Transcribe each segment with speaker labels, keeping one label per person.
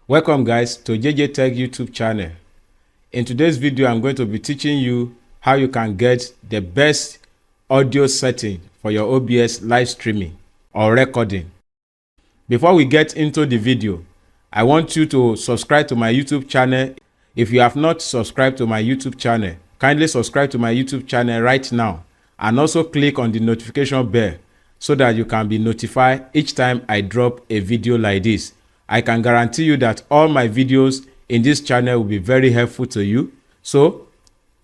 Speaker 1: Welcome guys to JJ Tech YouTube channel. In today's video, I'm going to be teaching you how you can get the best audio setting for your OBS live streaming or recording. Before we get into the video, I want you to subscribe to my YouTube channel. If you have not subscribed to my YouTube channel, kindly subscribe to my YouTube channel right now and also click on the notification bell so that you can be notified each time I drop a video like this. I can guarantee you that all my videos in this channel will be very helpful to you. So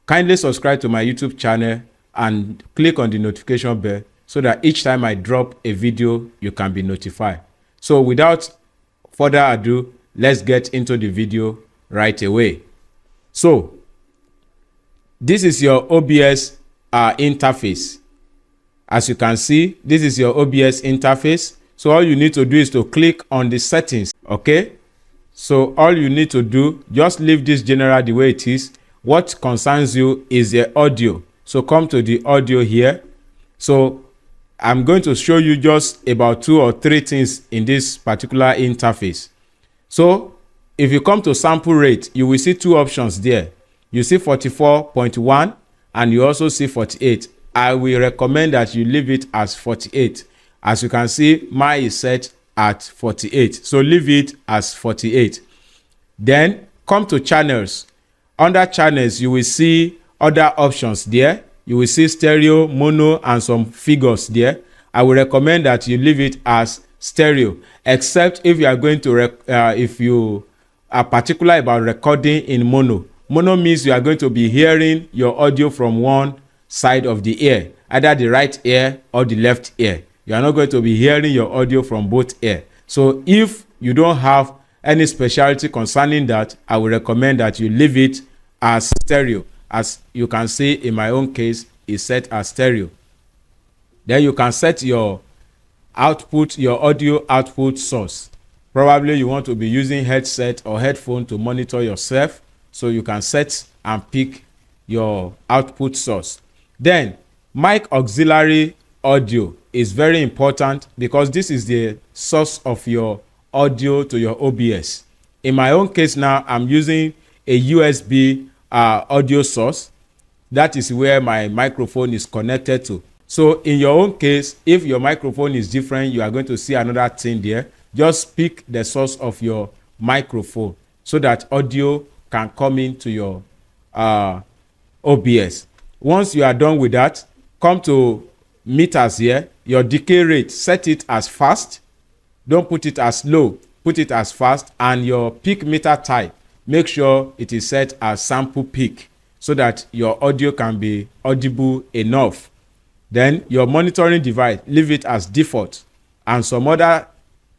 Speaker 1: kindly subscribe to my YouTube channel and click on the notification bell so that each time I drop a video, you can be notified. So without further ado, let's get into the video right away. So this is your OBS interface. As you can see, this is your OBS interface. So all you need to do is to click on the settings, okay? So all you need to do, just leave this general the way it is. What concerns you is the audio. So come to the audio here. So I'm going to show you just about 2 or 3 things in this particular interface. So if you come to sample rate, you will see 2 options there. You see 44.1 and you also see 48. I will recommend that you leave it as 48. As you can see, mine is set at 48. So leave it as 48. Then come to channels. Under channels, you will see other options there. You will see stereo, mono, and some figures there. I will recommend that you leave it as stereo, except if you are going to, if you are particular about recording in mono. Mono means you are going to be hearing your audio from one side of the ear, either the right ear or the left ear. You are not going to be hearing your audio from both ears. So if you don't have any specialty concerning that, I will recommend that you leave it as stereo. As you can see in my own case, it's set as stereo. Then you can set your output, your audio output source. Probably you want to be using headset or headphone to monitor yourself. So you can set and pick your output source. Then mic auxiliary audio is very important because this is the source of your audio to your OBS. In my own case now, I'm using a USB audio source. That is where my microphone is connected to. So in your own case, if your microphone is different, you are going to see another thing there. Just pick the source of your microphone so that audio can come into your OBS. Once you are done with that, come to meters here. Your decay rate, set it as fast. Don't put it as low. Put it as fast. And your peak meter type, make sure it is set as sample peak so that your audio can be audible enough. Then your monitoring device, leave it as default. And some other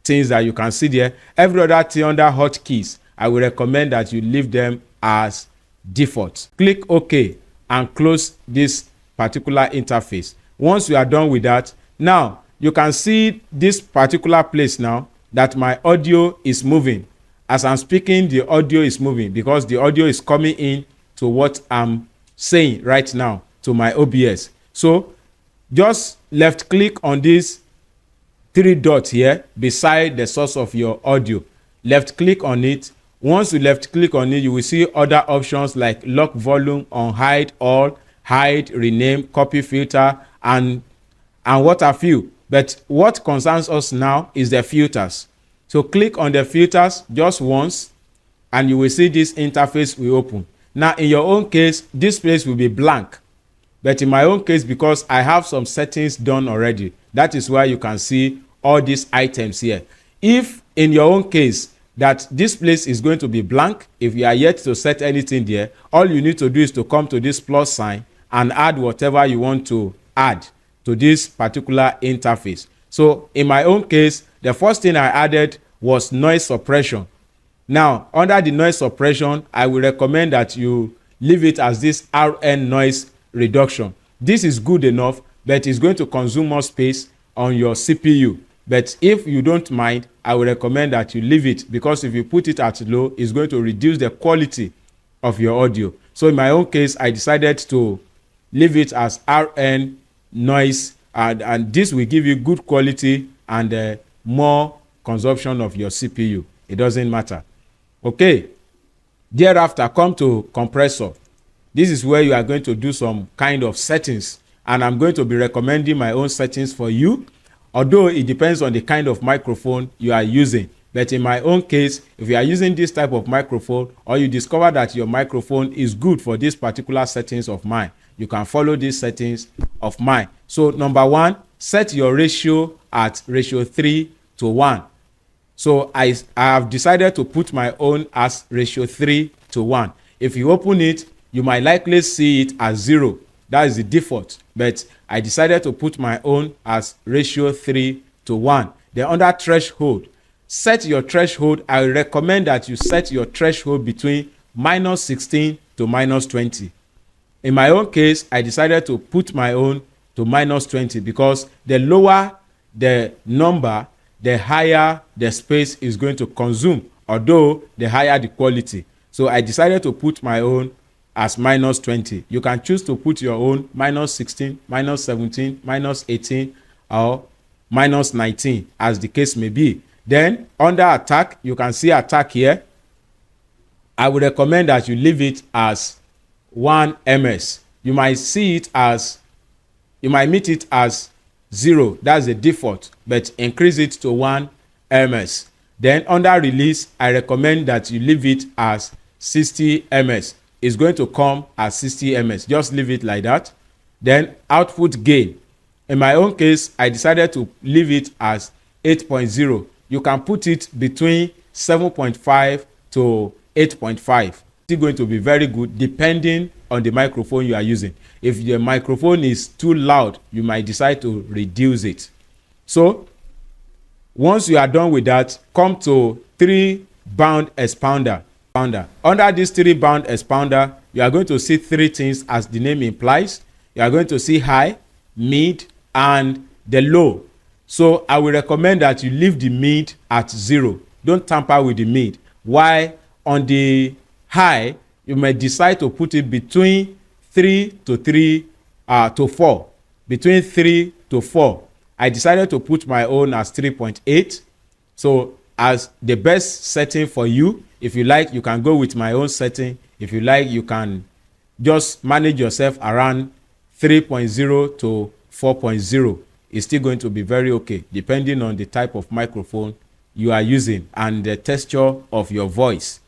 Speaker 1: things that you can see there. Every other thing under hotkeys, I will recommend that you leave them as default. Click OK and close this particular interface. Once you are done with that, now you can see this particular place now that my audio is moving. As I'm speaking, the audio is moving because the audio is coming in to what I'm saying right now to my OBS. So just left click on this 3 dots here beside the source of your audio. Left click on it. Once you left click on it, you will see other options like lock volume, on hide all, hide, rename, copy filter, and what have you. But what concerns us now is the filters. So click on the filters just once and you will see this interface will open. Now in your own case, this place will be blank. But in my own case, because I have some settings done already, that is why you can see all these items here. If in your own case that this place is going to be blank, if you are yet to set anything there, all you need to do is to come to this plus sign and add whatever you want to add to this particular interface. So in my own case, the first thing I added was noise suppression. Now under the noise suppression, I will recommend that you leave it as this RN noise reduction. This is good enough, but it's going to consume more space on your CPU. But if you don't mind, I will recommend that you leave it, because if you put it at low, it's going to reduce the quality of your audio. So in my own case, I decided to leave it as RN noise, and this will give you good quality and more consumption of your CPU. It doesn't matter. Okay. Thereafter, come to compressor. This is where you are going to do some kind of settings, and I'm going to be recommending my own settings for you, although it depends on the kind of microphone you are using. But in my own case, if you are using this type of microphone, or you discover that your microphone is good for this particular settings of mine, you can follow these settings of mine. So number one, set your ratio at ratio 3:1. So I have decided to put my own as ratio 3:1. If you open it, you might likely see it as 0. That is the default. But I decided to put my own as ratio 3:1. Then under threshold, set your threshold. I recommend that you set your threshold between -16 to -20. In my own case, I decided to put my own to -20 because the lower the number, the higher the space is going to consume, although the higher the quality. So I decided to put my own as -20. You can choose to put your own -16, -17, -18, or -19, as the case may be. Then under attack, you can see attack here. I would recommend that you leave it as 1 ms. You might meet it as 0. That's the default, but increase it to 1 ms. Then under release, I recommend that you leave it as 60 ms. It's going to come as 60 ms. Just leave it like that. Then output gain. In my own case, I decided to leave it as 8.0. You can put it between 7.5 to 8.5. It's going to be very good depending on the microphone you are using. If your microphone is too loud, you might decide to reduce it. So once you are done with that, come to 3-band expounder. Under this 3-band expounder, you are going to see 3 things as the name implies. You are going to see high, mid, and the low. So I will recommend that you leave the mid at 0. Don't tamper with the mid. While on the high, you may decide to put it between 3 to 4. Between 3 to 4. I decided to put my own as 3.8. So as the best setting for you. If you like, you can go with my own setting. If you like, you can just manage yourself around 3.0 to 4.0. It's still going to be very okay, depending on the type of microphone you are using and the texture of your voice.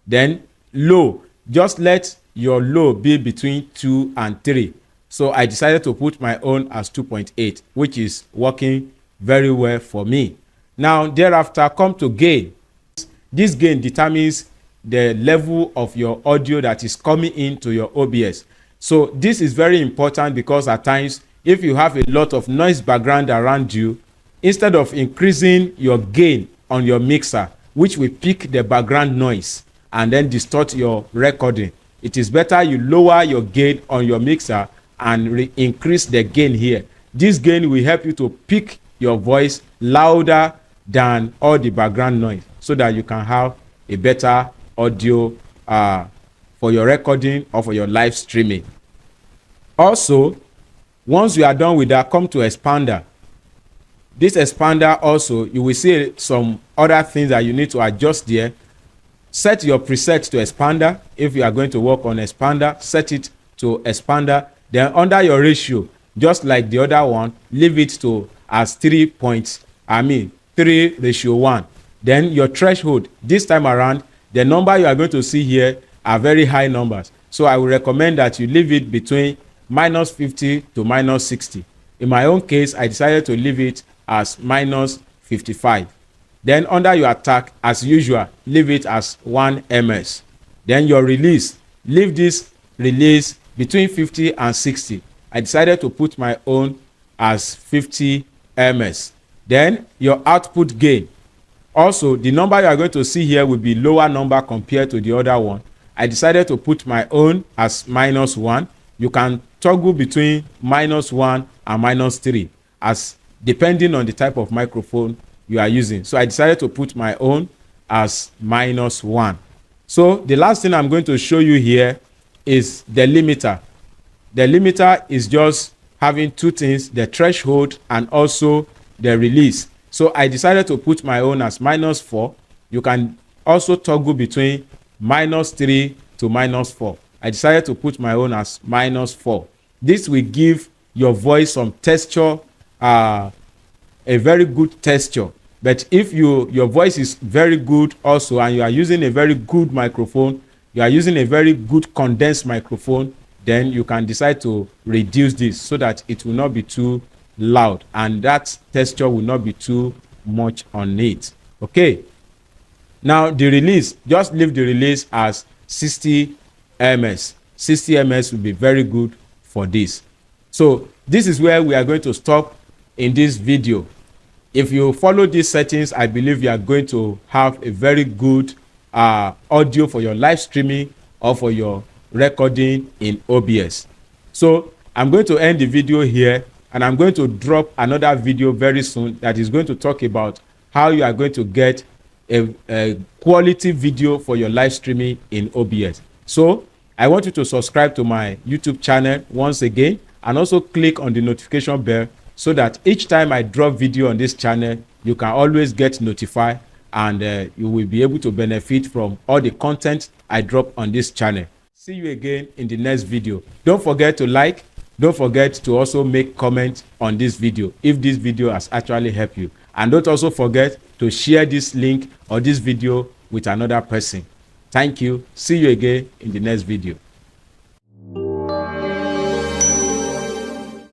Speaker 1: Then low, just let your low be between 2 and 3. So I decided to put my own as 2.8, which is working very well for me. Now, thereafter, come to gain. This gain determines the level of your audio that is coming into your OBS. So this is very important because at times, if you have a lot of noise background around you, instead of increasing your gain on your mixer, which will pick the background noise and then distort your recording, it is better you lower your gain on your mixer and increase the gain here. This gain will help you to pick your voice louder than all the background noise so that you can have a better audio for your recording or for your live streaming. Also, once you are done with that, come to expander. This expander also, you will see some other things that you need to adjust there. Set your preset to expander. If you are going to work on expander, set it to expander. Then under your ratio, just like the other one, leave it to as 3:1. Then your threshold, this time around, the number you are going to see here are very high numbers. So I will recommend that you leave it between -50 to -60. In my own case, I decided to leave it as -55. Then under your attack, as usual, leave it as 1 ms. Then your release, leave this release between 50 and 60. I decided to put my own as 50 ms. Then your output gain. Also, the number you are going to see here will be lower number compared to the other one. I decided to put my own as -1. You can toggle between -1 and -3 as depending on the type of microphone you are using. So I decided to put my own as -1. So the last thing I'm going to show you here is the limiter. The limiter is just having 2 things, the threshold and also the release. So I decided to put my own as -4. You can also toggle between -3 to -4. I decided to put my own as -4. This will give your voice some texture, a very good texture. But if your voice is very good also, and you are using a very good microphone, you are using a very good condensed microphone, then you can decide to reduce this so that it will not be too loud and that texture will not be too much on it. Okay, now the release, just leave the release as 60 ms. 60 ms will be very good for this. So this is where we are going to stop in this video. If you follow these settings, I believe you are going to have a very good audio for your live streaming or for your recording in OBS. So I'm going to end the video here, and I'm going to drop another video very soon that is going to talk about how you are going to get a quality video for your live streaming in OBS. So I want you to subscribe to my YouTube channel once again, and also click on the notification bell so that each time I drop video on this channel, you can always get notified, and you will be able to benefit from all the content I drop on this channel. See you again in the next video. Don't forget to like. Don't forget to also make comments on this video if this video has actually helped you. And don't also forget to share this link or this video with another person. Thank you. See you again in the next video.